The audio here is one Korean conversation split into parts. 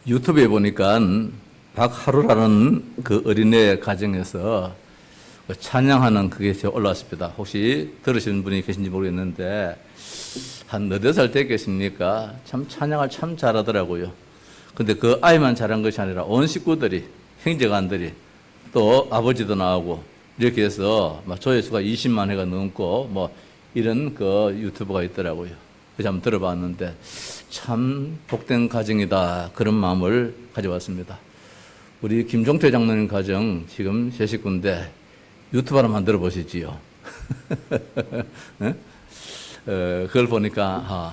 유튜브에 보니까 박하루라는 그 어린애 가정에서 찬양하는 그게 올라왔습니다. 혹시 들으신 분이 계신지 모르겠는데 한 너댓 살 됐겠습니까? 참 찬양을 참 잘하더라고요. 근데 그 아이만 잘한 것이 아니라 온 식구들이, 형제간들이, 또 아버지도 나오고 이렇게 해서 조회수가 20만 회가 넘고 뭐 이런 그 유튜브가 있더라고요. 그래서 한번 들어봤는데 참 복된 가정이다, 그런 마음을 가져왔습니다. 우리 김종태 장로님 가정 지금 제 식구인데 유튜브 하나 만들어 보시지요. 그걸 보니까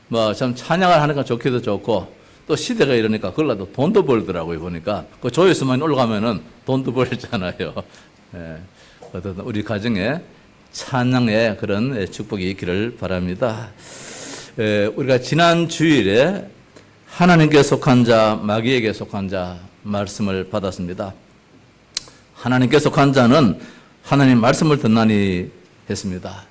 뭐 참 찬양을 하니까 좋기도 좋고, 또 시대가 이러니까 그걸라도 돈도 벌더라고요. 보니까 그 조회수만 올라가면은 돈도 벌잖아요. 어쨌든 우리 가정에 찬양의 그런 축복이 있기를 바랍니다. 우리가 지난 주일에 하나님께 속한 자, 마귀에게 속한 자 말씀을 받았습니다. 하나님께 속한 자는 하나님 말씀을 듣나니 했습니다.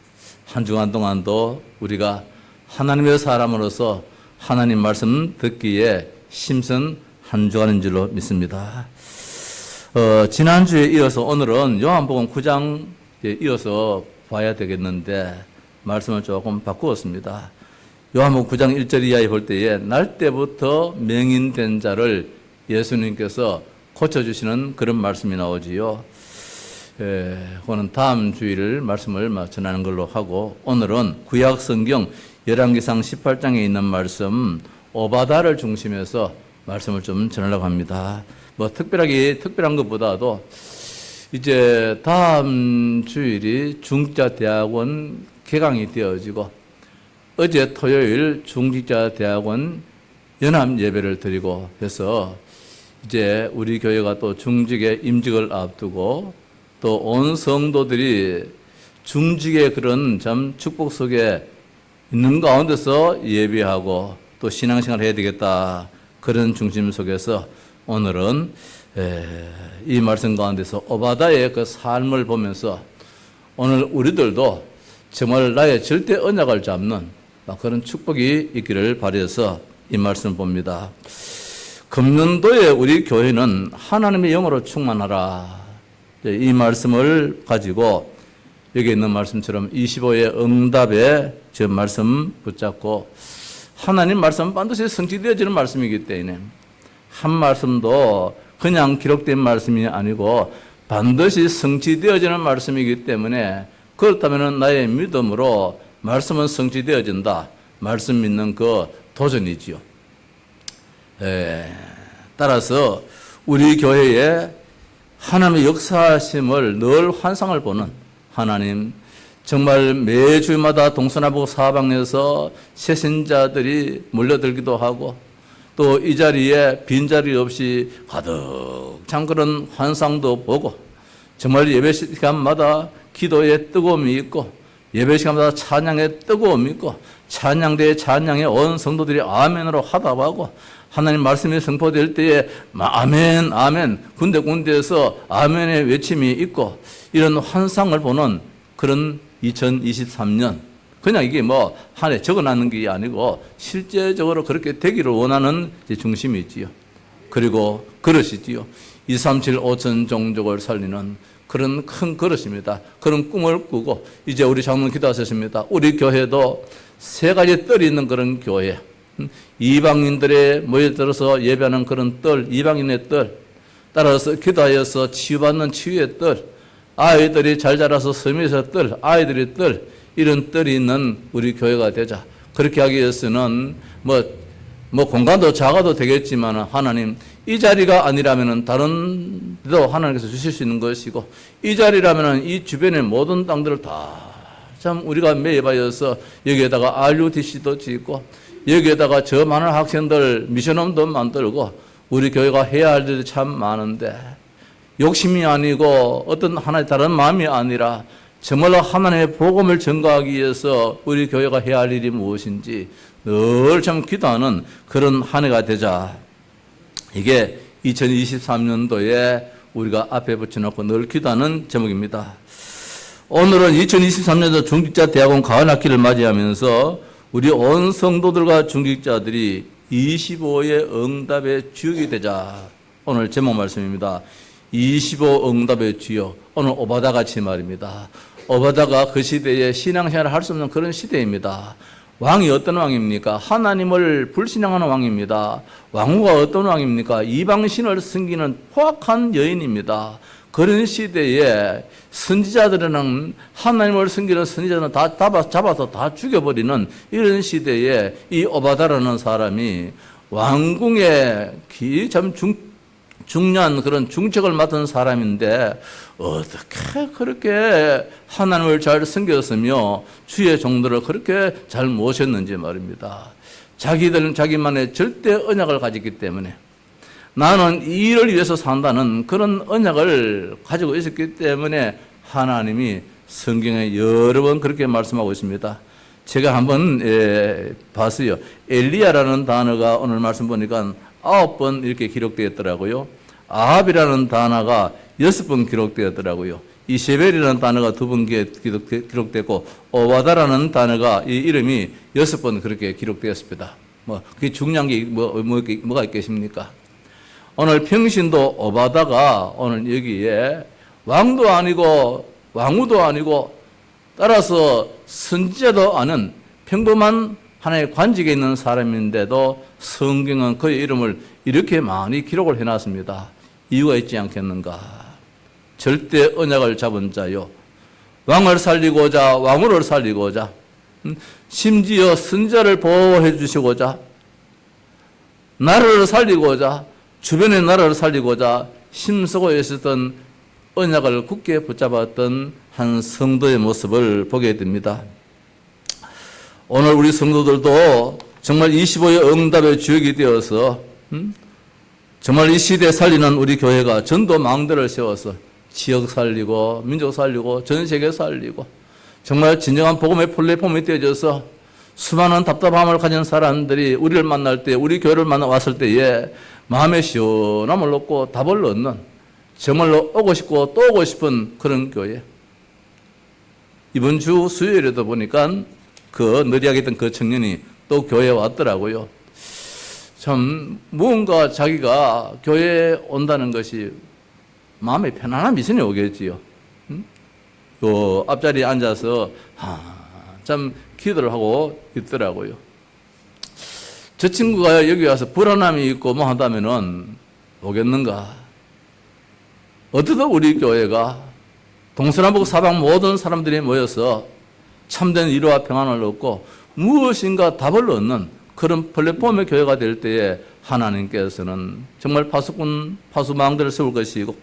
한 주간 동안도 우리가 하나님의 사람으로서 하나님 말씀 듣기에 힘쓴 한 주간인 줄로 믿습니다. 지난주에 이어서 오늘은 요한복음 9장에 이어서 봐야 되겠는데 말씀을 조금 바꾸었습니다. 요한복음 9장 1절 이하에 볼 때에 날 때부터 맹인된 자를 예수님께서 고쳐주시는 그런 말씀이 나오지요. 그거는 다음 주일 말씀을 전하는 걸로 하고, 오늘은 구약 성경 열왕기상 18장에 있는 말씀 오바다를 중심해서 말씀을 좀 전하려고 합니다. 뭐 특별한 것보다도 이제 다음 주일이 중직자대학원 개강이 되어지고, 어제 토요일 중직자대학원 연합 예배를 드리고 해서 이제 우리 교회가 또 중직의 임직을 앞두고 또 온 성도들이 중직의 그런 참 축복 속에 있는 가운데서 예배하고 또 신앙생활을 해야 되겠다, 그런 중심 속에서 오늘은 이 말씀 가운데서 오바다의 그 삶을 보면서 오늘 우리들도 정말 나의 절대 언약을 잡는 그런 축복이 있기를 바라서 이 말씀을 봅니다. 금년도에 우리 교회는 하나님의 영으로 충만하라, 이 말씀을 가지고 여기 있는 말씀처럼 25의 응답에 저 말씀 붙잡고, 하나님 말씀은 반드시 성취되어지는 말씀이기 때문에 한 말씀도 그냥 기록된 말씀이 아니고 반드시 성취되어지는 말씀이기 때문에, 그렇다면 나의 믿음으로 말씀은 성취되어진다, 말씀 믿는 그 도전이지요. 따라서 우리 교회에 하나님의 역사심을 늘 환상을 보는 하나님, 정말 매주마다 동서남북 사방에서 새신자들이 몰려들기도 하고 또 이 자리에 빈자리 없이 가득 찬 그런 환상도 보고, 정말 예배 시간마다 기도의 뜨거움이 있고 예배 시간마다 찬양의 뜨거움이 있고 찬양대의 찬양에 온 성도들이 아멘으로 화답하고 하나님 말씀이 선포될 때에 아멘 아멘 군데군데에서 아멘의 외침이 있고, 이런 환상을 보는 그런 2023년, 그냥 이게 뭐 한 해 적어놨는 게 아니고 실제적으로 그렇게 되기를 원하는 중심이 있지요. 그리고 그릇이지요. 237 5천 종족을 살리는 그런 큰 그릇입니다. 그런 꿈을 꾸고 이제 우리 장로님 기도하셨습니다. 우리 교회도 세 가지 뜰이 있는 그런 교회, 이방인들의 모여들어서 예배하는 그런 뜰, 이방인의 뜰, 따라서 기도하여서 치유받는 치유의 뜰, 아이들이 잘 자라서 섬에서 뜰, 아이들의 뜰, 이런 뜰이 있는 우리 교회가 되자. 그렇게 하기 위해서는 뭐 공간도 작아도 되겠지만 하나님, 이 자리가 아니라면은 다른 데도 하나님께서 주실 수 있는 것이고, 이 자리라면은 이 주변의 모든 땅들을 다 참 우리가 매입하여서 여기에다가 RUTC도 짓고 여기에다가 저 많은 학생들 미션홈도 만들고 우리 교회가 해야 할 일이 참 많은데, 욕심이 아니고 어떤 하나의 다른 마음이 아니라 정말로 하나님의 복음을 전가하기 위해서 우리 교회가 해야 할 일이 무엇인지 늘 참 기도하는 그런 한 해가 되자. 이게 2023년도에 우리가 앞에 붙여놓고 늘 기도하는 제목입니다. 오늘은 2023년도 중직자 대학원 가을 학기를 맞이하면서 우리 온 성도들과 중직자들이 25의 응답의 주역이 되자. 오늘 제목 말씀입니다. 25 응답의 주역. 오늘 오바다 같이 말입니다. 오바다가 그 시대에 신앙생활을 할 수 없는 그런 시대입니다. 왕이 어떤 왕입니까? 하나님을 불신앙하는 왕입니다. 왕후가 어떤 왕입니까? 이방신을 섬기는 포악한 여인입니다. 그런 시대에 선지자들은 하나님을 섬기는 선지자들은 다 잡아서 다 죽여버리는 이런 시대에 이 오바다라는 사람이 왕궁의 참 중요한 그런 중책을 맡은 사람인데 어떻게 그렇게 하나님을 잘 섬겼으며 주의 종들을 그렇게 잘 모셨는지 말입니다. 자기들은 자기만의 절대 언약을 가졌기 때문에 나는 이 일을 위해서 산다는 그런 언약을 가지고 있었기 때문에 하나님이 성경에 여러 번 그렇게 말씀하고 있습니다. 제가 한번 봤어요. 엘리야라는 단어가 오늘 말씀 보니까 9번 이렇게 기록되었더라고요. 아합이라는 단어가 6번 기록되었더라고요. 이세벨이라는 단어가 2번 기록되고 오바다라는 단어가 이 이름이 6번 그렇게 기록되었습니다. 그게 중요한 게 뭐가 있겠습니까? 오늘 평신도 오바다가 오늘 여기에 왕도 아니고 왕후도 아니고 따라서 선지자도 아닌 평범한 하나의 관직에 있는 사람인데도 성경은 그의 이름을 이렇게 많이 기록을 해놨습니다. 이유가 있지 않겠는가? 절대 언약을 잡은 자요. 왕을 살리고자 왕후를 살리고자 심지어 선지자를 보호해 주시고자 나라를 살리고자 주변의 나라를 살리고자 힘쓰고 있었던 언약을 굳게 붙잡았던 한 성도의 모습을 보게 됩니다. 오늘 우리 성도들도 정말 25의 응답의 주역이 되어서 정말 이 시대에 살리는 우리 교회가 전도 망대를 세워서 지역 살리고 민족 살리고 전 세계 살리고 정말 진정한 복음의 플랫폼이 되어져서 수많은 답답함을 가진 사람들이 우리를 만날 때 우리 교회를 만나 왔을 때에 마음의 시원함을 얻고 답을 얻는 정말로 오고 싶고 또 오고 싶은 그런 교회. 이번 주 수요일에도 보니까 그 느리하게 있던 그 청년이 또 교회에 왔더라고요. 참 무언가 자기가 교회에 온다는 것이 마음에 편안한 미선이 오겠지요. 요 앞자리에 앉아서 참 기도를 하고 있더라고요. 저 친구가 여기 와서 불안함이 있고 뭐 한다면은 오겠는가? 어떻든 우리 교회가 동서남북 사방 모든 사람들이 모여서 참된 위로와 평안을 얻고 무엇인가 답을 얻는 그런 플랫폼의 교회가 될 때에 하나님께서는 정말 파수망대를 세울 것이고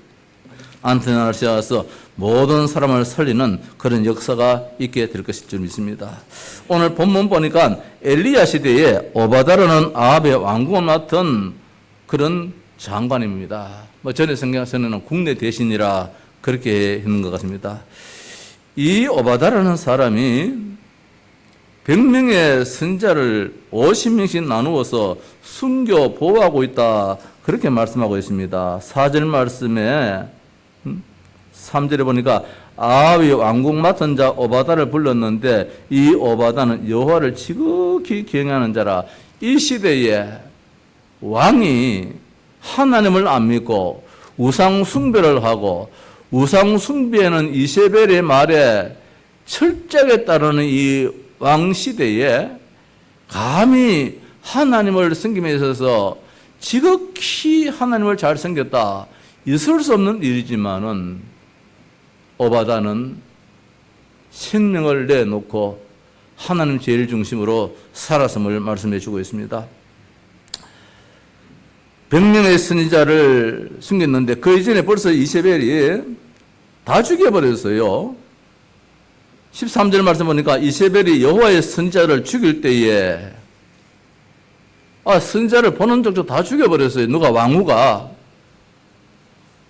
안테나를 씌워서 모든 사람을 살리는 그런 역사가 있게 될 것일 줄 믿습니다. 오늘 본문 보니까 엘리야 시대에 오바다라는 아합의 왕궁을 맡은 그런 장관입니다. 전에 성경에서는 국내 대신이라 그렇게 했는 것 같습니다. 이 오바다라는 사람이 100명의 선지자를 50명씩 나누어서 숨겨 보호하고 있다. 그렇게 말씀하고 있습니다. 4절 말씀에 3절에 보니까 아합이 왕궁 맡은 자 오바다를 불렀는데 이 오바다는 여호와를 지극히 경외하는 자라. 이 시대에 왕이 하나님을 안 믿고 우상 숭배를 하고 우상 숭배는 이세벨의 말에 철저하게 따르는 이 왕 시대에 감히 하나님을 섬김에 있어서 지극히 하나님을 잘 섬겼다. 있을 수 없는 일이지만은 오바다는 생명을 내놓고 하나님 제일 중심으로 살았음을 말씀해 주고 있습니다. 100명의 선지자를 숨겼는데 그 이전에 벌써 이세벨이 다 죽여버렸어요. 13절 말씀 보니까 이세벨이 여호와의 선지자를 죽일 때에 선지자를 보는 족족 다 죽여버렸어요. 누가? 왕후가.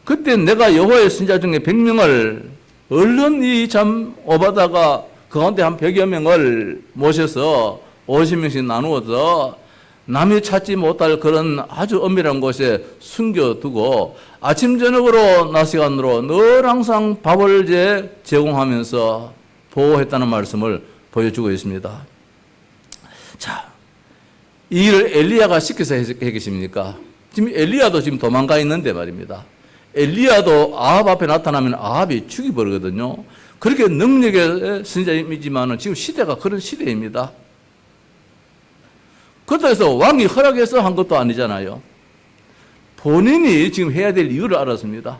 그때 내가 여호와의 선지자 중에 100명을 얼른 이 참 오바다가 그 가운데 한 100여 명을 모셔서 50명씩 나누어서 남이 찾지 못할 그런 아주 엄밀한 곳에 숨겨두고 아침 저녁으로 낮 시간으로 늘 항상 밥을 제공하면서 보호했다는 말씀을 보여주고 있습니다. 자, 이 일을 엘리야가 시켜서 해계십니까? 지금 엘리야도 지금 도망가 있는데 말입니다. 엘리야도 아합 앞에 나타나면 아합이 죽이버리거든요. 그렇게 능력의 선지자이지만 지금 시대가 그런 시대입니다. 그렇다고 해서 왕이 허락해서 한 것도 아니잖아요. 본인이 지금 해야 될 이유를 알았습니다.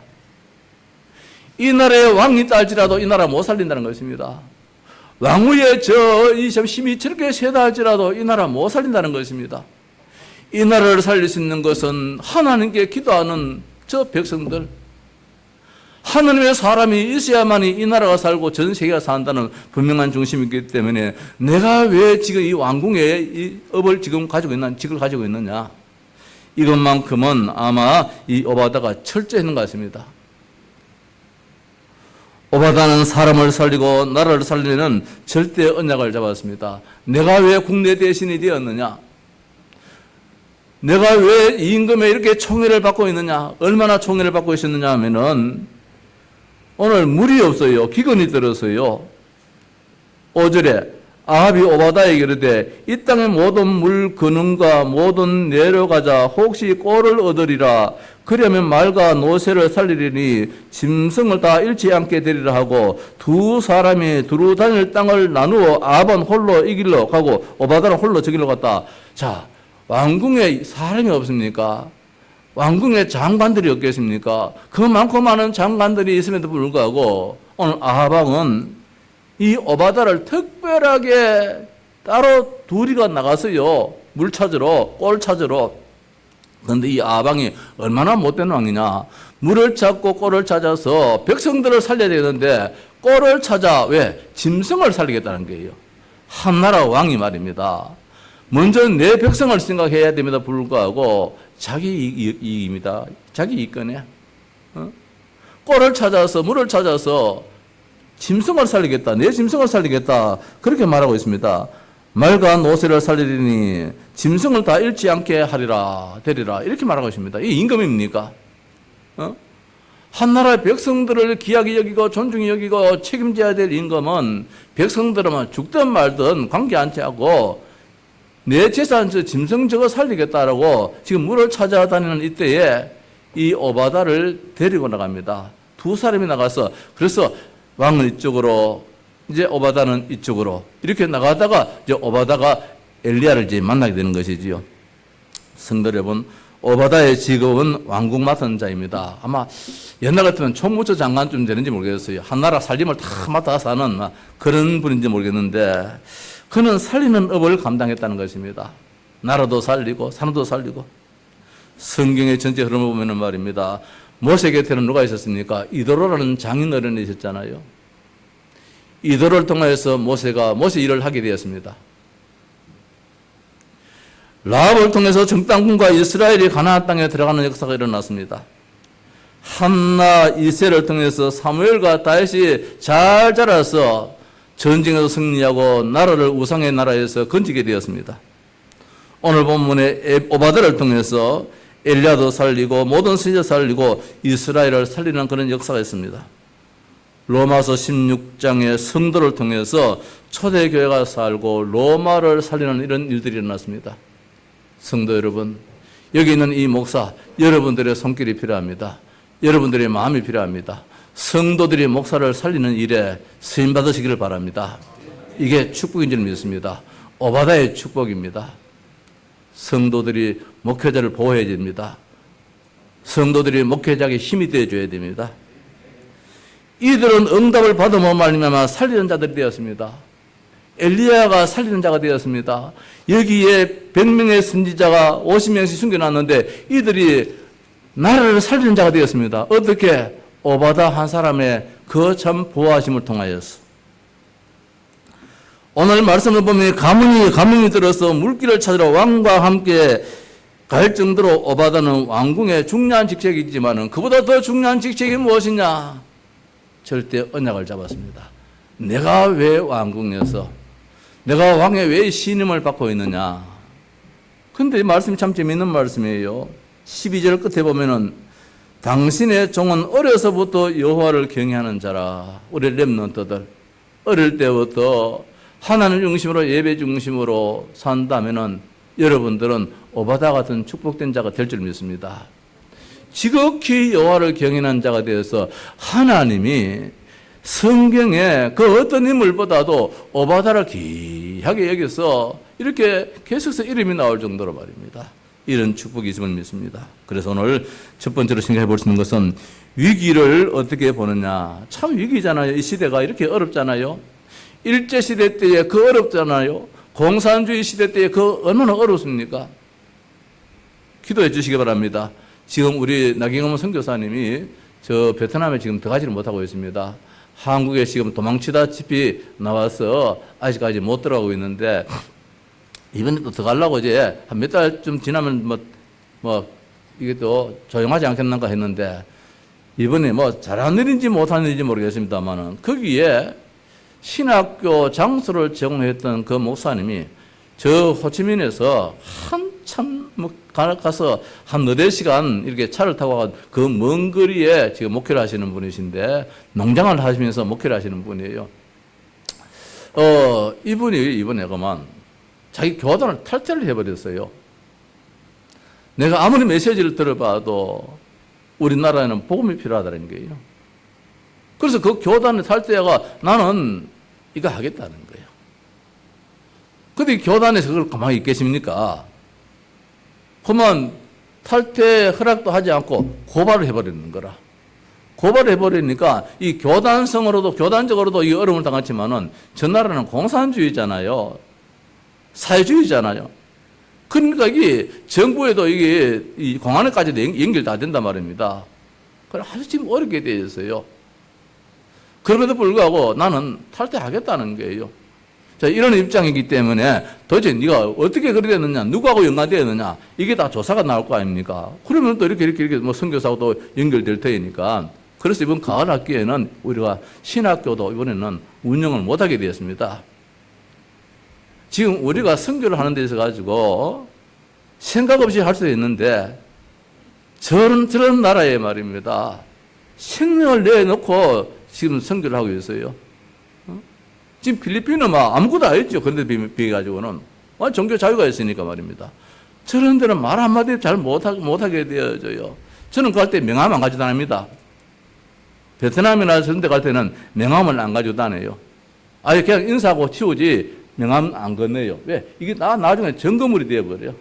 이 나라에 왕이 있다 할지라도 이 나라 못 살린다는 것입니다. 왕후에 이 힘이 저렇게 세다 할지라도 이 나라 못 살린다는 것입니다. 이 나라를 살릴 수 있는 것은 하나님께 기도하는 저 백성들, 하나님의 사람이 있어야만이 이 나라가 살고 전 세계가 산다는 분명한 중심이기 때문에 내가 왜 지금 이 왕궁의 이 업을 지금 가지고 있는, 직을 가지고 있느냐. 이것만큼은 아마 이 오바다가 철저했는 것 같습니다. 오바다는 사람을 살리고 나라를 살리는 절대 언약을 잡았습니다. 내가 왜 국내 대신이 되었느냐? 내가 왜 이 임금에 이렇게 총애를 받고 있느냐? 얼마나 총애를 받고 있었느냐 하면은 오늘 물이 없어요. 기근이 들어서요. 5절에 아합이 오바다에게 이르되 이 땅의 모든 물 근원과 모든 내려가자 혹시 꼴을 얻으리라. 그러면 말과 노새를 살리리니 짐승을 다 잃지 않게 되리라 하고 두 사람이 두루 다닐 땅을 나누어 아합은 홀로 이 길로 가고 오바다는 홀로 저 길로 갔다. 자, 왕궁에 사람이 없습니까? 왕궁에 장관들이 없겠습니까? 그 많고 많은 장관들이 있음에도 불구하고 오늘 아합 왕은 이 오바다를 특별하게 따로 둘이가 나가서요. 물 찾으러, 꼴 찾으러. 그런데 이 아합 왕이 얼마나 못된 왕이냐. 물을 찾고 꼴을 찾아서 백성들을 살려야 되는데 꼴을 찾아 왜? 짐승을 살리겠다는 거예요. 한나라 왕이 말입니다. 먼저 내 백성을 생각해야 됩니다. 불구하고 자기 이익입니다. 자기 이익권에 꼴을 찾아서 물을 찾아서 짐승을 살리겠다. 내 짐승을 살리겠다. 그렇게 말하고 있습니다. 말과 노새를 살리리니 짐승을 다 잃지 않게 하리라 되리라 이렇게 말하고 있습니다. 이게 임금입니까? 한 나라의 백성들을 귀하게 여기고 존중히 여기고 책임져야 될 임금은 백성들은 죽든 말든 관계 않지 하고 내 재산 저 짐승 저거 살리겠다라고 지금 물을 찾아다니는 이때에 이 오바다를 데리고 나갑니다. 두 사람이 나가서 그래서 왕은 이쪽으로 이제 오바다는 이쪽으로 이렇게 나가다가 이제 오바다가 엘리야를 이제 만나게 되는 것이지요. 성도 여러분, 오바다의 직업은 왕궁 맡은 자입니다. 아마 옛날 같으면 총무처 장관쯤 되는지 모르겠어요. 한 나라 살림을 다 맡아 사는 그런 분인지 모르겠는데 그는 살리는 업을 감당했다는 것입니다. 나라도 살리고 산도 살리고. 성경의 전체 흐름을 보면 말입니다. 모세 곁에는 누가 있었습니까? 이도로라는 장인어른이 있었잖아요. 이도로를 통해서 모세가 모세 일을 하게 되었습니다. 라합을 통해서 정탐꾼과 이스라엘이 가나안 땅에 들어가는 역사가 일어났습니다. 한나 이세를 통해서 사무엘과 다윗이 잘 자라서 전쟁에서 승리하고 나라를 우상의 나라에서 건지게 되었습니다. 오늘 본문의 오바다를 통해서 엘리야도 살리고 모든 선지자 살리고 이스라엘을 살리는 그런 역사가 있습니다. 로마서 16장의 성도를 통해서 초대교회가 살고 로마를 살리는 이런 일들이 일어났습니다. 성도 여러분, 여기 있는 이 목사, 여러분들의 손길이 필요합니다. 여러분들의 마음이 필요합니다. 성도들이 목사를 살리는 일에 쓰임 받으시기를 바랍니다. 이게 축복인 줄 믿습니다. 오바다의 축복입니다. 성도들이 목회자를 보호해야 됩니다. 성도들이 목회자에게 힘이 되어줘야 됩니다. 이들은 응답을 받으면 말미암아 살리는 자들이 되었습니다. 엘리야가 살리는 자가 되었습니다. 여기에 100명의 선지자가 50명씩 숨겨놨는데 이들이 나라를 살리는 자가 되었습니다. 어떻게? 오바다 한 사람의 그 참 보호하심을 통하여서. 오늘 말씀을 보면 가뭄이 들어서 물길을 찾으러 왕과 함께 갈 정도로 오바다는 왕궁의 중요한 직책이지만 그보다 더 중요한 직책이 무엇이냐? 절대 언약을 잡았습니다. 내가 왜 왕궁에서 내가 왕의 왜 신임을 받고 있느냐? 근데 이 말씀이 참 재미있는 말씀이에요. 12절 끝에 보면은 당신의 종은 어려서부터 여호와를 경외하는 자라. 우리 렘넌트들 어릴 때부터 하나님 중심으로 예배 중심으로 산다면은 여러분들은 오바다 같은 축복된 자가 될 줄 믿습니다. 지극히 여호와를 경외하는 자가 되어서 하나님이 성경에 그 어떤 인물보다도 오바다를 귀하게 여겨서 이렇게 계속해서 이름이 나올 정도로 말입니다. 이런 축복이 있음을 믿습니다. 그래서 오늘 첫 번째로 생각해 볼 수 있는 것은 위기를 어떻게 보느냐. 참 위기잖아요. 이 시대가 이렇게 어렵잖아요. 일제시대 때에 그 어렵잖아요. 공산주의 시대 때에 그 얼마나 어렵습니까? 기도해 주시기 바랍니다. 지금 우리 나경원 선교사님이 저 베트남에 지금 들어가지를 못하고 있습니다. 한국에 지금 도망치다시피 나와서 아직까지 못 들어가고 있는데 이번에 또 들어가려고 이제 한 몇 달쯤 지나면 이게 또 조용하지 않겠는가 했는데 이번에 잘하는 일인지 못하는 일인지 모르겠습니다만은 거기에 신학교 장소를 제공했던 그 목사님이 저 호치민에서 한참 가서 한 너댓 시간 이렇게 차를 타고 그 먼 거리에 지금 목회를 하시는 분이신데 농장을 하시면서 목회를 하시는 분이에요. 이분이 이번에 그만 자기 교단을 탈퇴를 해버렸어요. 내가 아무리 메시지를 들어봐도 우리나라에는 복음이 필요하다는 거예요. 그래서 그 교단의 탈퇴가 나는 이거 하겠다는 거예요. 근데 교단에서 그걸 가만히 있겠습니까? 그만 탈퇴 허락도 하지 않고 고발을 해버리는 거라. 고발을 해버리니까 이 교단성으로도 교단적으로도 이 어려움을 당했지만은 저 나라는 공산주의잖아요. 사회주의잖아요. 그러니까 이게 정부에도 이게 이 공안에까지도 연결 다 된단 말입니다. 그래 아주 지금 어렵게 되어 있어요. 그럼에도 불구하고 나는 탈퇴하겠다는 거예요. 자, 이런 입장이기 때문에 도대체 네가 어떻게 그렇게 됐느냐, 누구하고 연관되었느냐, 이게 다 조사가 나올 거 아닙니까? 그러면 또 이렇게 선교사하고 또 연결될 테니까. 그래서 이번 가을 학기에는 우리가 신학교도 이번에는 운영을 못하게 되었습니다. 지금 우리가 선교를 하는 데 있어 가지고 생각 없이 할 수 있는데 저런 나라에 말입니다. 생명을 내놓고 지금 선교를 하고 있어요. 지금 필리핀은 아무것도 안 했죠. 그런데 비해 가지고는 종교 자유가 있으니까 말입니다. 저런 데는 말 한마디 잘 못하게 되어져요. 저는 갈 때 명함 안 가지고 다닙니다. 베트남이나 저런 데 갈 때는 명함을 안 가지고 다녀요. 아예 그냥 인사하고 치우지 명함 안 건네요. 왜? 이게 나중에 점거물이 되어버려요.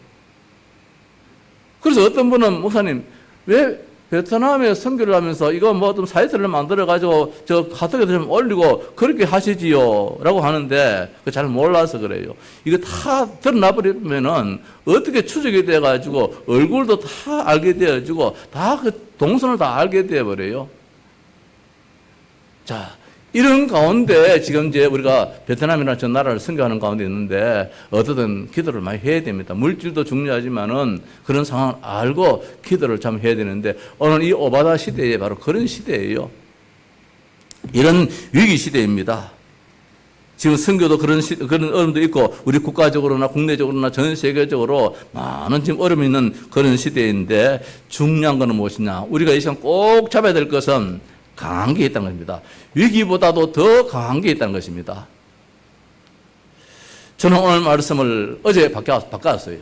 그래서 어떤 분은 목사님 왜 베트남에 선교를 하면서 이거 좀 사이트를 만들어가지고 저 카톡에도 좀 올리고 그렇게 하시지요 라고 하는데 잘 몰라서 그래요. 이거 다 드러나버리면은 어떻게 추적이 돼가지고 얼굴도 다 알게 되어지고 다 그 동선을 다 알게 되어버려요. 자, 이런 가운데 지금 이제 우리가 베트남이나 저 나라를 선교하는 가운데 있는데 어떻든 기도를 많이 해야 됩니다. 물질도 중요하지만은 그런 상황을 알고 기도를 참 해야 되는데 오늘 이 오바다 시대에 바로 그런 시대예요. 이런 위기 시대입니다. 지금 선교도 그런 어려움도 있고 우리 국가적으로나 국내적으로나 전 세계적으로 많은 지금 어려움이 있는 그런 시대인데 중요한 것은 무엇이냐? 우리가 이 시간 꼭 잡아야 될 것은 강한 게 있다는 겁니다. 위기보다도 더 강한 게 있다는 것입니다. 저는 오늘 말씀을 어제 바꿨어요.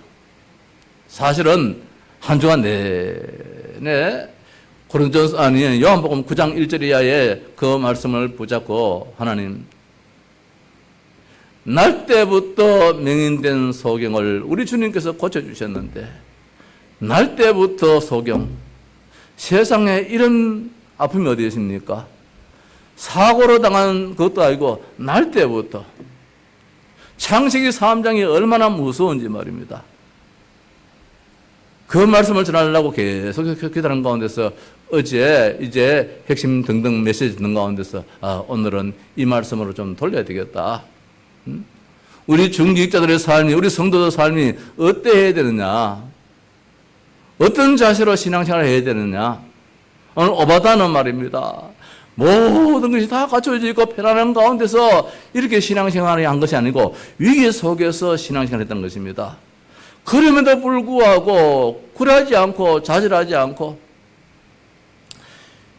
사실은 한 주간 내내 요한복음 9장 1절 이하의 그 말씀을 붙잡고 하나님 날 때부터 맹인된 소경을 우리 주님께서 고쳐주셨는데 날 때부터 소경 세상에 이런 아픔이 어디 있습니까? 사고로 당한 것도 아니고 날 때부터 창세기 3장이 얼마나 무서운지 말입니다. 그 말씀을 전하려고 계속 기다리는 가운데서 어제 이제 핵심 등등 메시지 듣는 가운데서 오늘은 이 말씀으로 좀 돌려야 되겠다. 우리 중직자들의 삶이 우리 성도들 삶이 어때야 되느냐? 어떤 자세로 신앙생활을 해야 되느냐? 오늘 오바다는 말입니다. 모든 것이 다 갖춰져 있고 편안한 가운데서 이렇게 신앙생활을 한 것이 아니고 위기 속에서 신앙생활을 했다는 것입니다. 그럼에도 불구하고 굴하지 않고 좌절하지 않고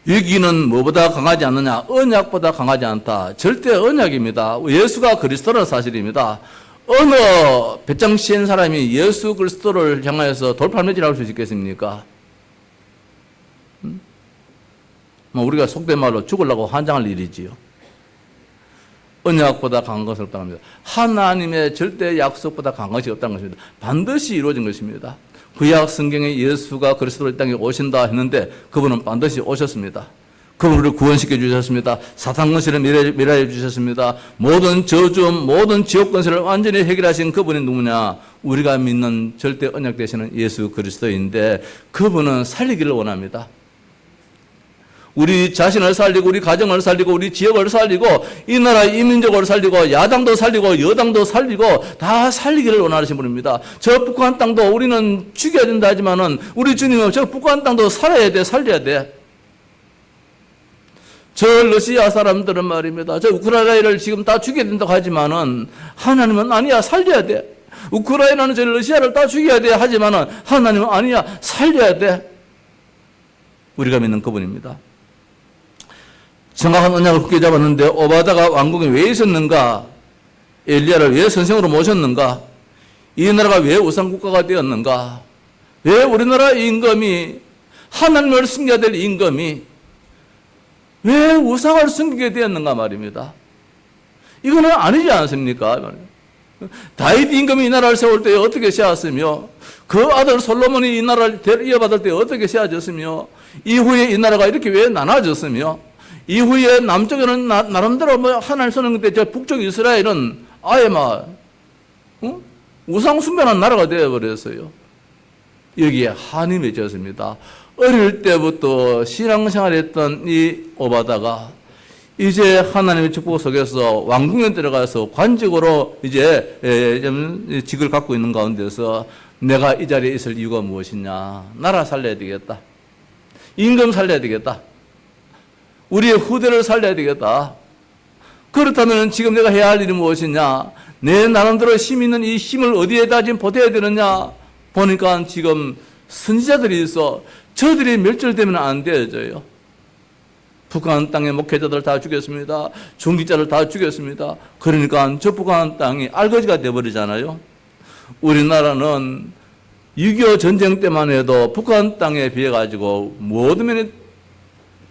위기는 뭐보다 강하지 않느냐? 언약보다 강하지 않다. 절대 언약입니다. 예수가 그리스도라는 사실입니다. 어느 배짱 씨인 사람이 예수 그리스도를 향하여서 돌팔매질할 수 있겠습니까? 우리가 속된 말로 죽으려고 환장할 일이지요. 언약보다 강한 것은 없다는 겁니다. 하나님의 절대 약속보다 강한 것이 없다는 것입니다. 반드시 이루어진 것입니다. 구약 성경에 예수가 그리스도로 이 땅에 오신다 했는데 그분은 반드시 오셨습니다. 그분은 우리를 구원시켜 주셨습니다. 사탄 권세를 멸하여 주셨습니다. 모든 저주, 모든 지옥 권세를 완전히 해결하신 그분이 누구냐? 우리가 믿는 절대 언약 되시는 예수 그리스도인데 그분은 살리기를 원합니다. 우리 자신을 살리고 우리 가정을 살리고 우리 지역을 살리고 이 나라 이민족을 살리고 야당도 살리고 여당도 살리고 다 살리기를 원하시는 분입니다. 저 북한 땅도 우리는 죽여야 된다 하지만은 우리 주님은 저 북한 땅도 살아야 돼, 살려야 돼. 저 러시아 사람들은 말입니다. 저 우크라이나를 지금 다 죽여야 된다고 하지만은 하나님은 아니야, 살려야 돼. 우크라이나는 저 러시아를 다 죽여야 돼 하지만은 하나님은 아니야, 살려야 돼. 우리가 믿는 그분입니다. 정확한 언약을 굳게 잡았는데 오바다가 왕궁에 왜 있었는가? 엘리야를 왜 선생으로 모셨는가? 이 나라가 왜 우상국가가 되었는가? 왜 우리나라 임금이 하나님을 섬겨야 될 임금이 왜 우상을 섬기게 되었는가 말입니다. 이거는 아니지 않습니까? 다윗 임금이 이 나라를 세울 때 어떻게 세웠으며 그 아들 솔로몬이 이 나라를 이어받을 때 어떻게 세워졌으며 이후에 이 나라가 이렇게 왜 나눠졌으며 이후에 남쪽에는 나름대로 하나님 쏘는 건데 저 북쪽 이스라엘은 아예 우상 숭배하는 나라가 되어버렸어요. 여기에 한이 맺혔습니다. 어릴 때부터 신앙생활했던 이 오바다가 이제 하나님의 축복 속에서 왕궁에 들어가서 관직으로 이제 직을 갖고 있는 가운데서 내가 이 자리에 있을 이유가 무엇이냐? 나라 살려야 되겠다. 임금 살려야 되겠다. 우리의 후대를 살려야 되겠다. 그렇다면 지금 내가 해야 할 일이 무엇이냐? 내 나름대로 힘 있는 이 힘을 어디에다 지금 보태야 되느냐? 보니까 지금 선지자들이 있어. 저들이 멸절되면 안 되어져요. 북한 땅의 목회자들 다 죽였습니다. 중기자를 다 죽였습니다. 그러니까 저 북한 땅이 알거지가 되어버리잖아요. 우리나라는 6.25 전쟁 때만 해도 북한 땅에 비해 가지고 모든 면에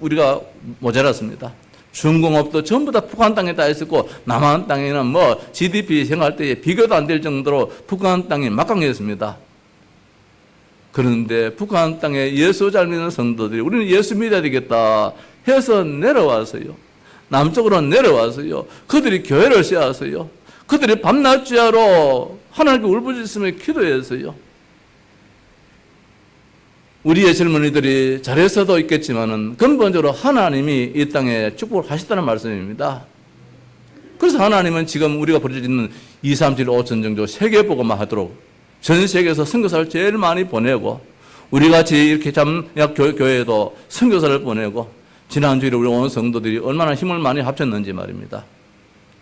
우리가 모자랐습니다. 중공업도 전부 다 북한 땅에 다 있었고 남한 땅에는 GDP 생활 때에 비교도 안 될 정도로 북한 땅이 막강했습니다. 그런데 북한 땅에 예수 잘 믿는 성도들이 우리는 예수 믿어야 되겠다 해서 내려와서요. 남쪽으로 내려와서요. 그들이 교회를 세웠어요. 그들이 밤낮 주야로 하나님께 울부짖으며 기도했어요. 우리의 젊은이들이 잘해서도 있겠지만은 근본적으로 하나님이 이 땅에 축복을 하시다는 말씀입니다. 그래서 하나님은 지금 우리가 부르짖는 2, 3, 7, 5천 정도 세계복음만 하도록 전 세계에서 선교사를 제일 많이 보내고 우리 같이 이렇게 잠약 교회에도 선교사를 보내고 지난주에 우리 온 성도들이 얼마나 힘을 많이 합쳤는지 말입니다.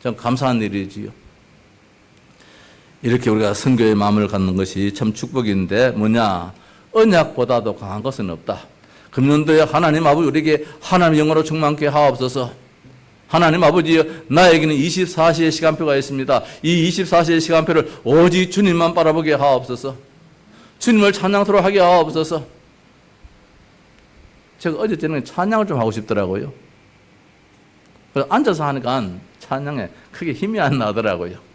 참 감사한 일이지요. 이렇게 우리가 선교의 마음을 갖는 것이 참 축복인데 뭐냐? 언약보다도 강한 것은 없다. 금년도에 하나님 아버지 우리에게 하나님의 영으로 충만케 하옵소서. 하나님 아버지 나에게는 24시의 시간표가 있습니다. 이 24시의 시간표를 오직 주님만 바라보게 하옵소서. 주님을 찬양토록 하게 하옵소서. 제가 어제 저녁에 찬양을 좀 하고 싶더라고요. 그래서 앉아서 하니까 찬양에 크게 힘이 안 나더라고요.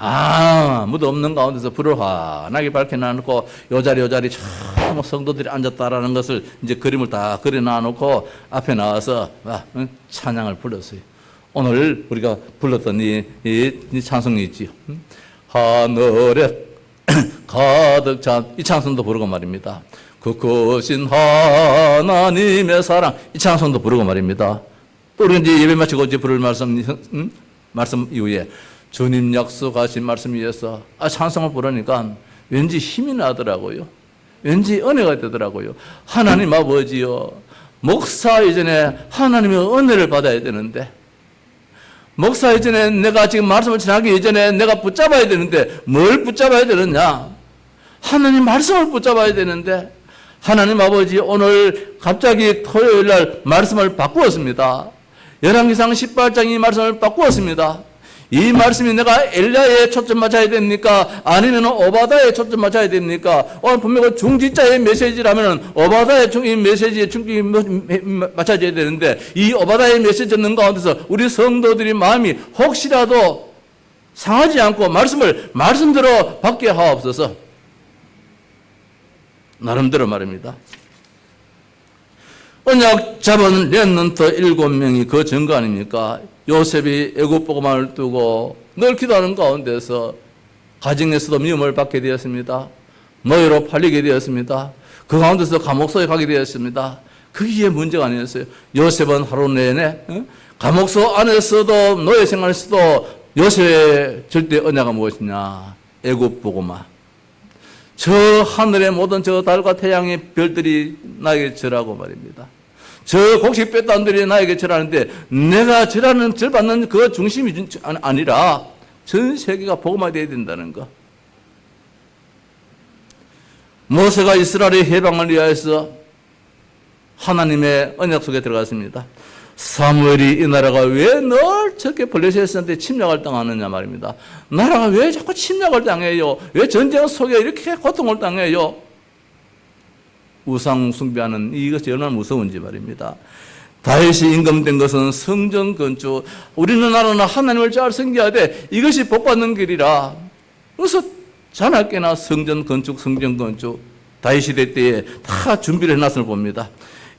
아무도 없는 가운데서 불을 환하게 밝혀놔놓고 요 자리 참 성도들이 앉았다라는 것을 이제 그림을 다 그려놔놓고 앞에 나와서 찬양을 불렀어요. 오늘 우리가 불렀던 이 찬송이 있지요. 하늘에 가득 찬 이 찬송도 부르고 말입니다. 그 크신 하나님의 사랑 이 찬송도 부르고 말입니다. 또 우리 이제 예배 마치고 이제 부를 말씀 이후에 주님 약속하신 말씀 위해서 찬송을 부르니까 왠지 힘이 나더라고요. 왠지 은혜가 되더라고요. 하나님 아버지요, 목사 이전에 하나님의 은혜를 받아야 되는데 목사 이전에 내가 지금 말씀을 전하기 이전에 내가 붙잡아야 되는데 뭘 붙잡아야 되느냐? 하나님 말씀을 붙잡아야 되는데 하나님 아버지 오늘 갑자기 토요일 날 말씀을 바꾸었습니다. 열왕기상 18장 이 말씀을 바꾸었습니다. 이 말씀이 내가 엘리야에 초점 맞춰야 됩니까? 아니면 오바다에 초점 맞춰야 됩니까? 분명히 중지자의 메시지라면 오바다의 이 메시지에 중심이 맞춰져야 되는데, 이 오바다의 메시지 듣는 가운데서 우리 성도들이 마음이 혹시라도 상하지 않고 말씀대로 받게 하옵소서. 나름대로 말입니다. 언약 잡은 렘넌트 7명이 그 증거 아닙니까? 요셉이 애굽 복음을 두고 늘 기도하는 가운데서 가정에서도 미움을 받게 되었습니다. 노예로 팔리게 되었습니다. 그 가운데서 감옥소에 가게 되었습니다. 그게 문제가 아니었어요. 요셉은 하루 내내 감옥소 안에서도 노예 생활에서도 요셉의 절대 언약은 무엇이냐? 애굽 복음화. 저 하늘의 모든 저 달과 태양의 별들이 나에게 절하고 말입니다. 저 곡식 뼈단들이 나에게 절하는데 내가 절받는 그 중심이 아니라 전 세계가 복음화되어야 된다는 거. 모세가 이스라엘의 해방을 위하여서 하나님의 언약 속에 들어갔습니다. 사무엘이 이 나라가 왜 늘 저렇게 블레셋한테 침략을 당하느냐 말입니다. 나라가 왜 자꾸 침략을 당해요? 왜 전쟁 속에 이렇게 고통을 당해요? 우상 숭배하는 이것이 얼마나 무서운지 말입니다. 다윗이 임금된 것은 성전 건축, 우리는 나라는 하나님을 잘 섬겨야 돼. 이것이 복받는 길이라. 그래서 자나깨나 성전 건축 다윗 시대 때에 다 준비를 해놨을 봅니다.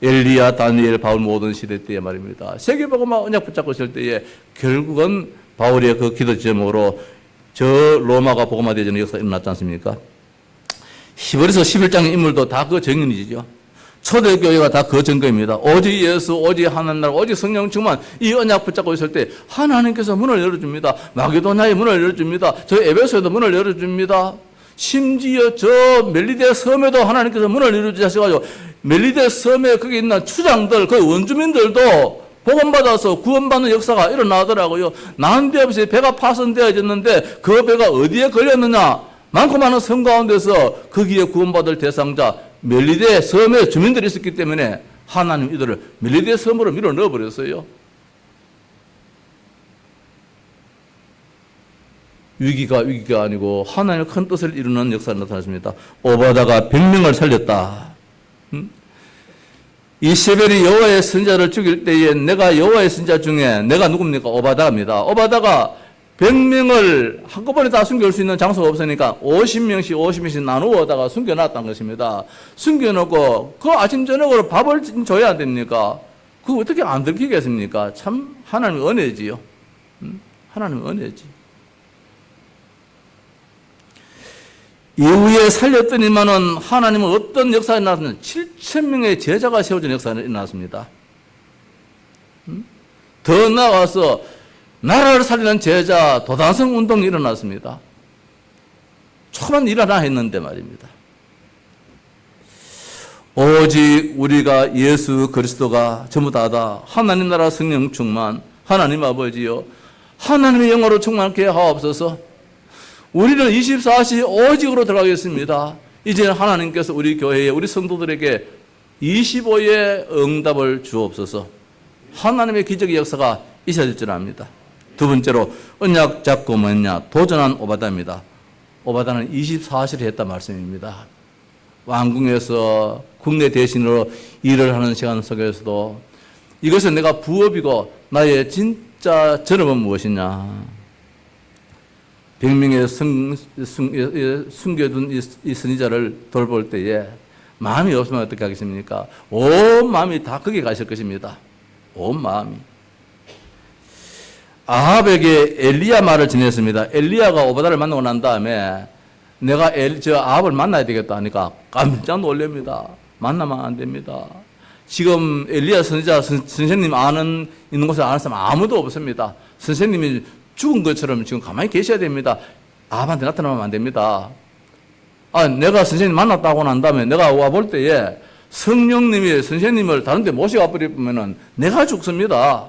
엘리야, 다니엘, 바울 모든 시대 때에 말입니다. 세계복음화 언약 붙잡고 있을 때에 결국은 바울의 그 기도 제목으로 저 로마가 복음화되는 역사가 일어났지 않습니까? 히브리서 11장의 인물도 다 그 증인이죠. 초대교회가 다 그 증거입니다. 오직 예수, 오직 하나님 나라, 오직 성령 충만, 이 언약 붙잡고 있을 때 하나님께서 문을 열어줍니다. 마게도냐의 문을 열어줍니다. 저 에베소에도 문을 열어줍니다. 심지어 저 멜리데 섬에도 하나님께서 문을 열어주셔가지고 멜리데 섬에 거기 있는 추장들, 그 원주민들도 복음받아서 구원받는 역사가 일어나더라고요. 난데없이 배가 파손되어졌는데 그 배가 어디에 걸렸느냐? 많고 많은 섬 가운데서 거기에 구원받을 대상자 멜리데 섬에 주민들이 있었기 때문에 하나님 이들을 멜리데 섬으로 밀어 넣어버렸어요. 위기가 아니고 하나님의 큰 뜻을 이루는 역사가 나타났습니다. 오바다가 100명을 살렸다. 이세벨이 여호와의 선자를 죽일 때에 내가 여호와의 선자 중에 내가 누굽니까? 오바다입니다. 오바다가 100명을 한꺼번에 다 숨길 수 있는 장소가 없으니까 50명씩 나누어다가 숨겨놨다는 것입니다. 숨겨놓고 그 아침 저녁으로 밥을 줘야 안 됩니까? 그거 어떻게 안 들키겠습니까? 참 하나님의 은혜지요. 하나님의 은혜지. 이후에 살렸더니만은 하나님은 어떤 역사가 일어났느냐? 7,000명의 제자가 세워진 역사가 일어났습니다. 더 나아가서 나라를 살리는 제자 도단성 운동이 일어났습니다. 초반 일어나 했는데 말입니다. 오직 우리가 예수 그리스도가 전부 다다 하나님 나라 성령 충만, 하나님 아버지요 하나님의 영어로 충만케 하옵소서. 우리는 24시 오직으로 들어가겠습니다. 이제 하나님께서 우리 교회에 우리 성도들에게 25의 응답을 주옵소서. 하나님의 기적의 역사가 있어질 줄 압니다. 두 번째로 언약 잡고 뭐냐? 도전한 오바다입니다. 오바다는 24시를 했단 말씀입니다. 왕궁에서 국내 대신으로 일을 하는 시간 속에서도 이것은 내가 부업이고 나의 진짜 전업은 무엇이냐? 100명의 숨겨둔 이 선지자를 돌볼 때에 마음이 없으면 어떻게 하겠습니까? 온 마음이 다 거기에 가실 것입니다. 온 마음이. 아합에게 엘리야 말을 전했습니다. 엘리야가 오바다를 만나고 난 다음에 내가 저 아합을 만나야 되겠다 하니까 깜짝 놀랍니다. 만나면 안 됩니다. 지금 엘리야 선지자 선생님 있는 곳에 아는 사람 아무도 없습니다. 선생님이 죽은 것처럼 지금 가만히 계셔야 됩니다. 아합한테 나타나면 안 됩니다. 내가 선생님 만났다고 난 다음에 내가 와볼 때에 성령님이 선생님을 다른 데 모셔가 버리면 내가 죽습니다.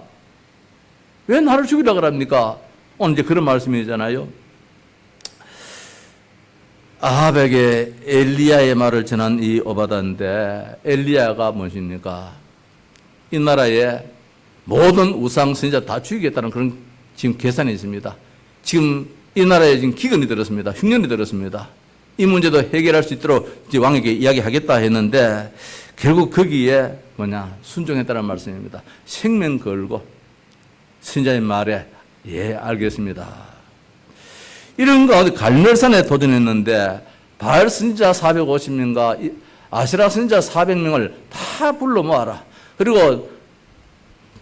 왜 나를 죽이려고 합니까? 오늘 이제 그런 말씀이잖아요. 아합에게 엘리야의 말을 전한 이 오바다인데 엘리야가 무엇입니까? 이 나라에 모든 우상 선지자 다 죽이겠다는 그런 지금 계산이 있습니다. 지금 이 나라에 지금 기근이 들었습니다. 흉년이 들었습니다. 이 문제도 해결할 수 있도록 이제 왕에게 이야기하겠다 했는데 결국 거기에 순종했다는 말씀입니다. 생명 걸고 선지자의 말에 예 알겠습니다. 이런 가운데 갈멜산에 도전했는데 바알 선지자 450명과 아세라 선지자 400명을 다 불러 모아라. 그리고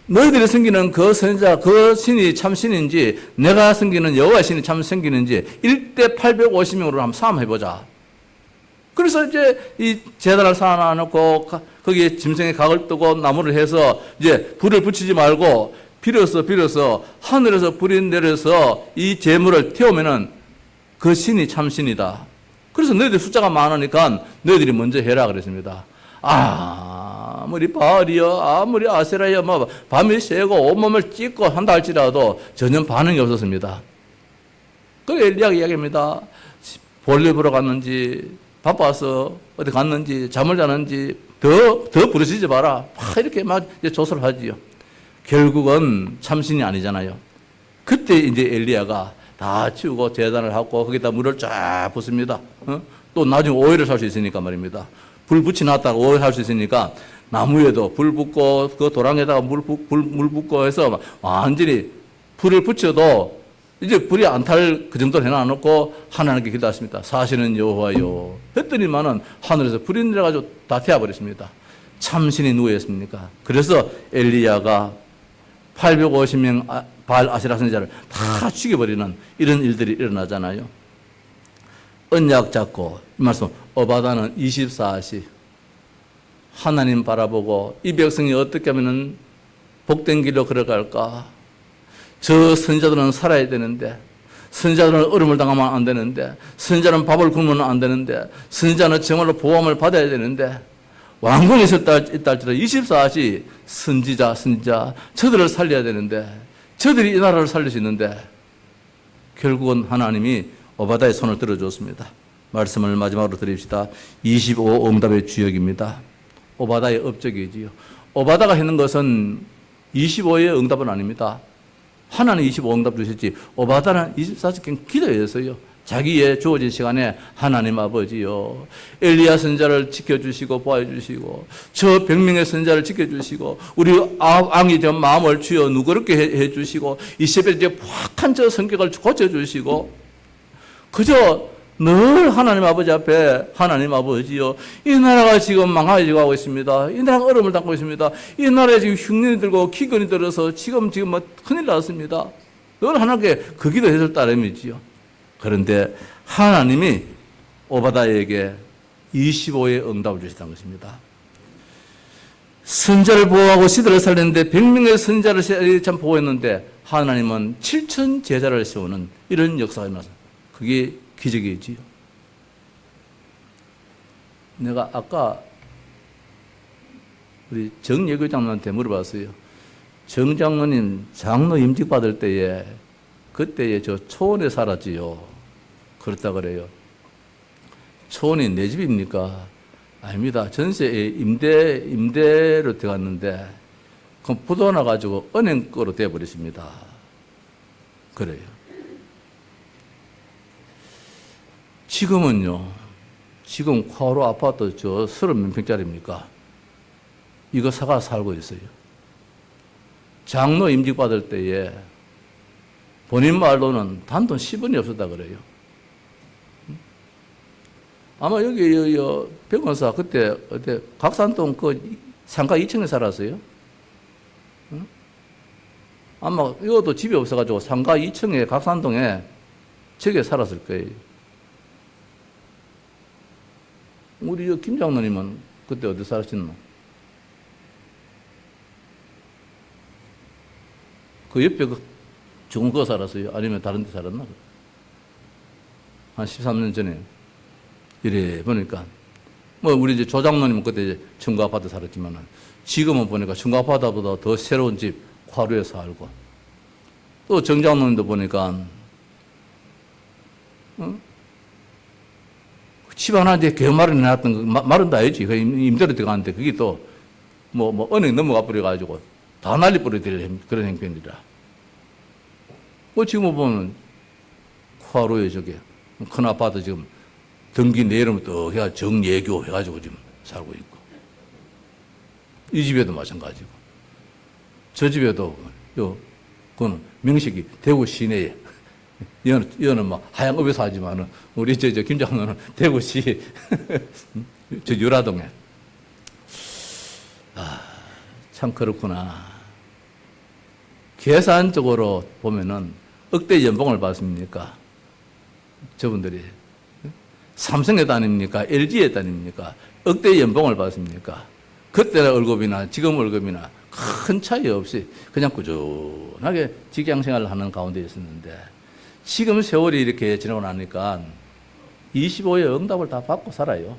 너희들이 섬기는 그 선지자, 그 신이 참 신인지 내가 섬기는 여호와의 신이 참 섬기는지 1대 850명으로 한번 싸움해보자. 그래서 이제 이 제단을 쌓아놓고 거기에 짐승의 각을 뜨고 나무를 해서 이제 불을 붙이지 말고 빌어서 하늘에서 불이 내려서 이 제물을 태우면은 그 신이 참 신이다. 그래서 너희들 숫자가 많으니까 너희들이 먼저 해라 그랬습니다. 아무리 바알이여 아무리 아세라여 뭐 밤이 새고 온몸을 찢고 한다 할지라도 전혀 반응이 없었습니다. 그래 엘리야가 이야기합니다. 볼일 보러 갔는지 바빠서 어디 갔는지 잠을 자는지 더 부르시지 마라. 막 이렇게 막 조소를 하지요. 결국은 참신이 아니잖아요. 그때 이제 엘리야가 다 치우고 제단을 하고 거기다 물을 쫙 붓습니다. 또 나중에 오해를 살 수 있으니까 말입니다. 불 붙여놨다가 오해를 살 수 있으니까 나무에도 불 붙고 그 도랑에다가 물 붓고 해서 완전히 불을 붙여도 이제 불이 안 탈 그 정도로 해놔놓고 하나님께 기도했습니다. 사실은 여호와요 했더니만은 하늘에서 불이 내려가지고 다 태워버렸습니다. 참신이 누구였습니까? 그래서 엘리야가 850명 바알 아세라 선지자를 다 죽여버리는 이런 일들이 일어나잖아요. 언약 잡고 이 말씀 오바다는 24시 하나님 바라보고 이 백성이 어떻게 하면 복된 길로 걸어갈까? 저 선지자들은 살아야 되는데 선지자들은 어려움을 당하면 안 되는데 선지자는 밥을 굶으면 안 되는데 선지자는 정말로 보험을 받아야 되는데 왕궁에 있다 할지라도 24시 선지자 저들을 살려야 되는데 저들이 이 나라를 살릴 수 있는데 결국은 하나님이 오바다의 손을 들어줬습니다. 말씀을 마지막으로 드립시다. 25 응답의 주역입니다. 오바다의 업적이지요. 오바다가 했는 것은 25의 응답은 아닙니다. 하나는 25 응답 주셨지 오바다는 24시간 기도했어요. 자기의 주어진 시간에 하나님 아버지요 엘리야 선지자를 지켜주시고 보아주시고 저 100명의 선지자를 지켜주시고 우리 왕이 된 마음을 주여 누그럽게 해주시고 이세벨 이제 확한 저 성격을 고쳐주시고 그저 늘 하나님 아버지 앞에 하나님 아버지요 이 나라가 지금 망가지고 하고 있습니다. 이 나라가 어려움을 당하고 있습니다. 이 나라에 지금 흉년이 들고 기근이 들어서 지금 뭐 큰일 났습니다. 늘 하나님께 그 기도했을 따름이지요. 그런데 하나님이 오바다에게 25의 응답을 주셨다는 것입니다. 선자를 보호하고 시대를 살렸는데 100명의 선자를 참 보호했는데 하나님은 7천 제자를 세우는 이런 역사가 일어났어요. 그게 기적이지요. 내가 아까 우리 정 예교장로한테 물어봤어요. 정 장로님 장로 임직 받을 때에 그때에 저 초원에 살았지요. 그렇다 그래요. 초원이 내 집입니까? 아닙니다. 전세에 임대로 들어갔는데 그럼 부도나 가지고 은행거로 되어버렸습니다. 그래요. 지금은요. 지금 과로 아파트 저 30몇 평짜리입니까? 이거 사가 살고 있어요. 장로 임직 받을 때에 본인 말로는 단돈 10원이 없었다 그래요. 아마 여기 백원사 그때 각산동 그 상가 2층에 살았어요. 아마 이것도 집이 없어가지고 상가 2층에 각산동에 저게 살았을 거예요. 우리 김 장로님은 그때 어디 살았었나? 그 옆에 그 죽은 거 살았어요? 아니면 다른 데 살았나? 한 13년 전에. 이래 보니까. 뭐 우리 이제 조 장로님은 그때 이제 청구 아파트 살았지만은 지금은 보니까 청구 아파트보다 더 새로운 집 화루에 살고. 또 정 장로님도 보니까, 집 하나 이제 개마련 해놨던 거, 말은 다 했지. 그 임대로 들어가는데 그게 또, 은행 넘어가 버려가지고 다 날리 버려야 될 그런 행편이라. 뭐 지금 보면 화로에 저게 큰 아파트 지금 등기 내일은 또 해가 정예교 해가지고 지금 살고 있고, 이 집에도 마찬가지고, 저 집에도 그거는 명식이 대구 시내에, 이거는 막 하양읍에 살지만은 우리 저 김장로는 대구시 저 유라동에. 참 그렇구나. 계산적으로 보면은 억대 연봉을 받습니까? 저분들이 삼성에 다닙니까? LG에 다닙니까? 억대 연봉을 받습니까? 그때 월급이나 지금 월급이나 큰 차이 없이 그냥 꾸준하게 직장 생활을 하는 가운데 있었는데, 지금 세월이 이렇게 지나고 나니까 25의 응답을 다 받고 살아요.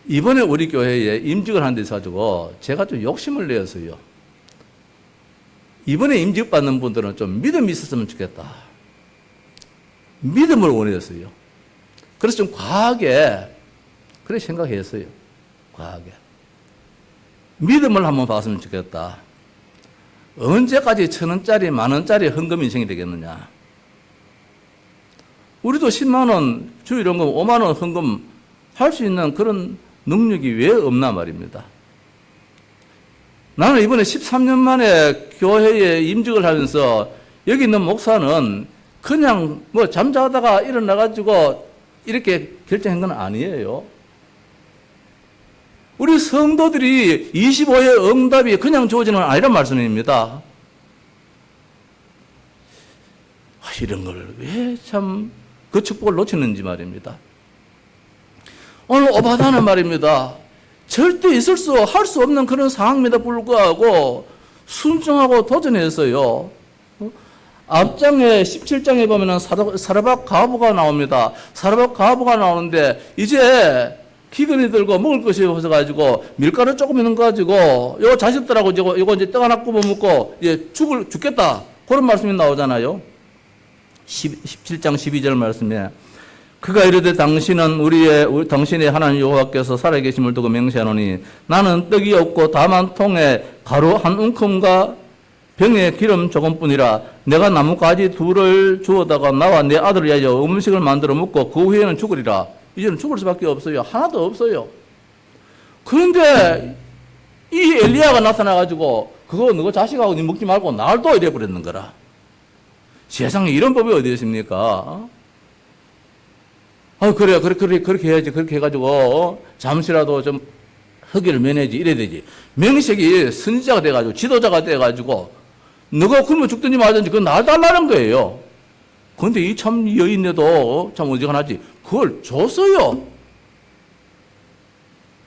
이번에 우리 교회에 임직을 한 데 있어가지고 제가 좀 욕심을 내었어요. 이번에 임직 받는 분들은 좀 믿음이 있었으면 좋겠다. 믿음을 원했어요. 그래서 좀 과하게 그렇게 생각했어요. 과하게. 믿음을 한번 받았으면 좋겠다. 언제까지 1,000원짜리, 만원짜리 헌금 인생이 되겠느냐. 우리도 10만원, 주일연금 5만원 헌금 할 수 있는 그런 능력이 왜 없나 말입니다. 나는 이번에 13년 만에 교회에 임직을 하면서 여기 있는 목사는 그냥 뭐 잠자다가 일어나가지고 이렇게 결정한 건 아니에요. 우리 성도들이 25의 응답이 그냥 주어지는 건 아니란 말씀입니다. 이런 걸 왜 참 그 축복을 놓치는지 말입니다. 오늘 오바다는 말입니다. 절대 있을 수, 할 수 없는 그런 상황임에도 불구하고 순종하고 도전했어요. 앞장에 17장에 보면은 사르밧 가부가 나옵니다. 사르밧 가부가 나오는데 이제 기근이 들고 먹을 것이 없어가지고 밀가루 조금 있는 거 가지고 요 자식들하고 이거 이제 떡 하나 굽어 먹고 죽겠다. 그런 말씀이 나오잖아요. 17장 12절 말씀에 그가 이르되 당신의 하나님 여호와께서 살아계심을 두고 맹세하노니 나는 떡이 없고 다만 통에 가루 한 움큼과 병에 기름 조금뿐이라 내가 나뭇가지 둘을 주어다가 나와 내 아들을 위하여 음식을 만들어 먹고 그 후에는 죽으리라. 이제는 죽을 수밖에 없어요. 하나도 없어요. 그런데 이 엘리야가 나타나가지고 그거 너희 자식하고 니 먹지 말고 날도 이래버렸는 거라. 세상에 이런 법이 어디 있습니까? 그래, 그렇게 해야지. 그렇게 해가지고, 잠시라도 좀 허기를 면해야지. 이래야 되지. 명색이 선지자가 돼가지고, 지도자가 돼가지고, 너가 굶어 죽든지 말든지 그건 날 달라는 거예요. 그런데 이 참 여인네도 참 어지간하지. 그걸 줬어요.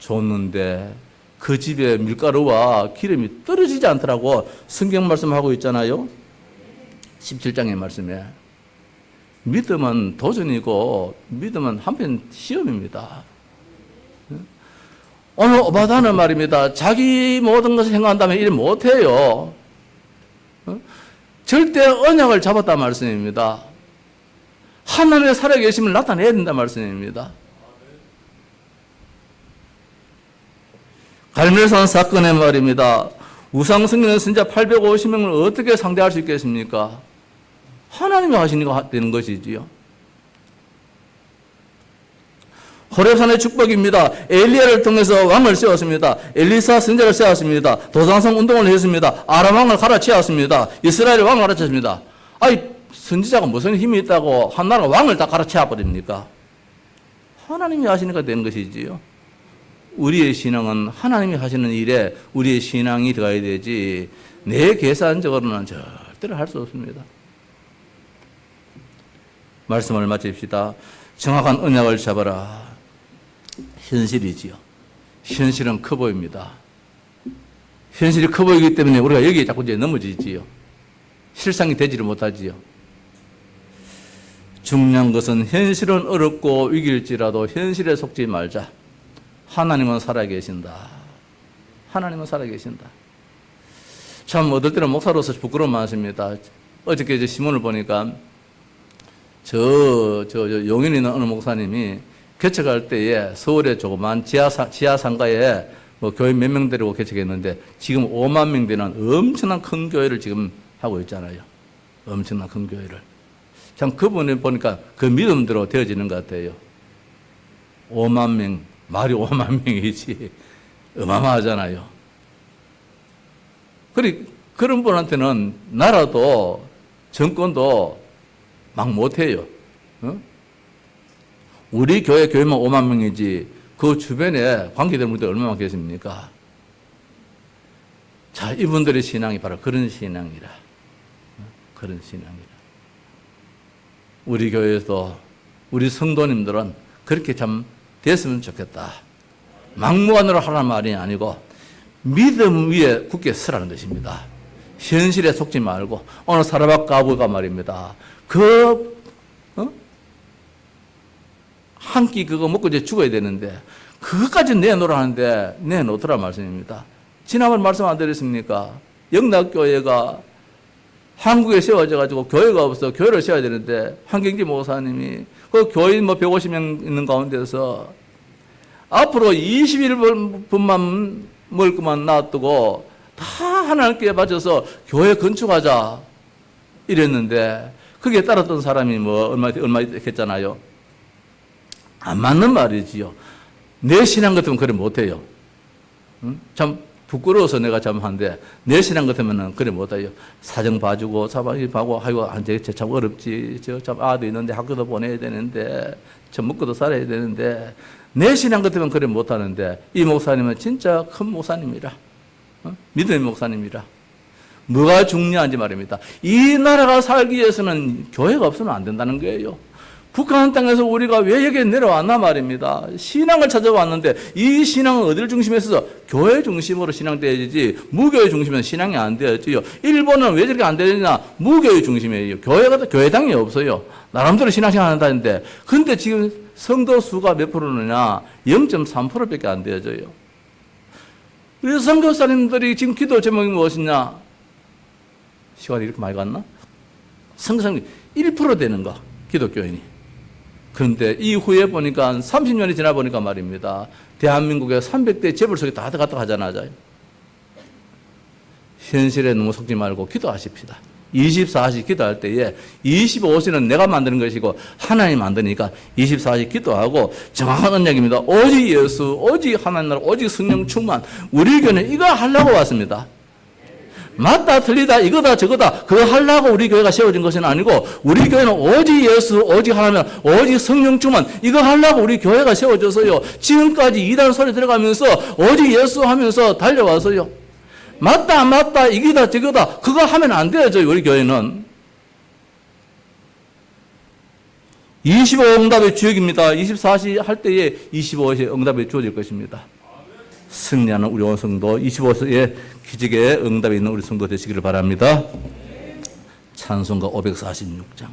줬는데, 그 집에 밀가루와 기름이 떨어지지 않더라고. 성경 말씀하고 있잖아요. 17장의 말씀에. 믿음은 도전이고 믿음은 한편 시험입니다. 오늘 오바다는 말입니다. 자기 모든 것을 생각한다면 일 못해요. 절대 언약을 잡았단 말씀입니다. 하나님의 살아계심을 나타내야 된단 말씀입니다. 갈멜산 사건의 말입니다. 우상 승리는 선지자 850명을 어떻게 상대할 수 있겠습니까? 하나님이 하시니까 되는 것이지요. 호렙산의 축복입니다. 엘리야를 통해서 왕을 세웠습니다. 엘리사 선지자를 세웠습니다. 도상성 운동을 했습니다. 아람 왕을 갈아치웠습니다. 이스라엘 왕을 갈아치웠습니다. 선지자가 무슨 힘이 있다고 한 나라 왕을 다 갈아치워 버립니까? 하나님이 하시니까 되는 것이지요. 우리의 신앙은 하나님이 하시는 일에 우리의 신앙이 들어가야 되지 내 계산적으로는 절대로 할 수 없습니다. 말씀을 마칩시다. 정확한 언약을 잡아라. 현실이지요. 현실은 커 보입니다. 현실이 커 보이기 때문에 우리가 여기에 자꾸 이제 넘어지지요. 실상이 되지를 못하지요. 중요한 것은 현실은 어렵고 위기일지라도 현실에 속지 말자. 하나님은 살아계신다. 하나님은 살아계신다. 참 어떨 때는 목사로서 부끄러움 많습니다. 어저께 이제 신문을 보니까 용인에 있는 어느 목사님이 개척할 때에 서울에 조그만 지하 상가에 뭐 교회 몇 명 데리고 개척했는데 지금 5만 명 되는 엄청난 큰 교회를 지금 하고 있잖아요. 엄청난 큰 교회를. 참 그분을 보니까 그 믿음대로 되어지는 것 같아요. 5만 명, 말이 5만 명이지 어마어마하잖아요. 그런 분한테는 나라도 정권도 막 못해요. 어? 우리 교회만 5만 명이지 그 주변에 관계되는 분들이 얼마나 계십니까? 자, 이분들의 신앙이 바로 그런 신앙이라. 그런 신앙이라. 우리 교회에서 우리 성도님들은 그렇게 참 됐으면 좋겠다. 막무가내로 하라는 말이 아니고 믿음 위에 굳게 서라는 것입니다. 현실에 속지 말고 오늘 사라박 가부가 말입니다. 한 끼 그거 먹고 이제 죽어야 되는데 그것까지 내놓으라는데 내놓더라 말씀입니다. 지난번 말씀 안 드렸습니까? 영락교회가 한국에 세워져 가지고 교회가 없어 교회를 세워야 되는데 한경지 목사님이 그 교인 150명 있는 가운데서 앞으로 21분만 먹을 것만 놔두고 다 하나님께 바쳐서 교회 건축하자 이랬는데 거기에 따랐던 사람이 얼마 했잖아요. 안 맞는 말이지요. 내 신앙 같으면 그래 못해요. 응? 참 부끄러워서 내가 참 한데 내 신앙 같으면 그래 못해요. 사정 봐주고 사방이 봐고 아이고 참 어렵지. 저 참 아도 있는데 학교도 보내야 되는데 참 먹고도 살아야 되는데 내 신앙 같으면 그래 못하는데 이 목사님은 진짜 큰 목사님이라. 믿음의 목사님이라. 뭐가 중요한지 말입니다. 이 나라가 살기 위해서는 교회가 없으면 안 된다는 거예요. 북한 땅에서 우리가 왜 여기에 내려왔나 말입니다. 신앙을 찾아왔는데 이 신앙은 어디를 중심에 있어서 교회 중심으로 신앙되어야지 무교회 중심은 신앙이 안 되어지요. 일본은 왜 저렇게 안 되느냐? 무교회 중심이에요. 교회당이 없어요. 나름대로 신앙생활 한다는데 근데 지금 성도 수가 몇 프로느냐? 0.3%밖에 안 되어져요. 그래서 선교사님들이 지금 기도 제목이 무엇이냐? 시간이 이렇게 많이 갔나? 선교사님 1% 되는 거, 기독교인이. 그런데 이후에 보니까 30년이 지나 보니까 말입니다. 대한민국에 300대 재벌 속에 다 들어갔다 하잖아요. 현실에 너무 속지 말고 기도하십시다. 24시 기도할 때에 25시는 내가 만드는 것이고 하나님 만드니까 24시 기도하고 정확한 언약입니다. 오직 예수, 오직 하나님 나라, 오직 성령 충만. 우리 교회는 이거 하려고 왔습니다. 맞다 틀리다 이거다 저거다 그거 하려고 우리 교회가 세워진 것은 아니고 우리 교회는 오직 예수 오직 하나님 오직 성령 충만 이거 하려고 우리 교회가 세워져서요. 지금까지 이단 소리 들어가면서 오직 예수 하면서 달려와서요. 맞다 안 맞다 이기다 저거다 그거 하면 안 되죠. 우리 교회는 25 응답의 주역입니다. 24시 할 때에 25시 응답이 주어질 것입니다. 승리하는 우리 온 성도 25세의 기적의 응답이 있는 우리 성도 되시기를 바랍니다. 찬송가 546장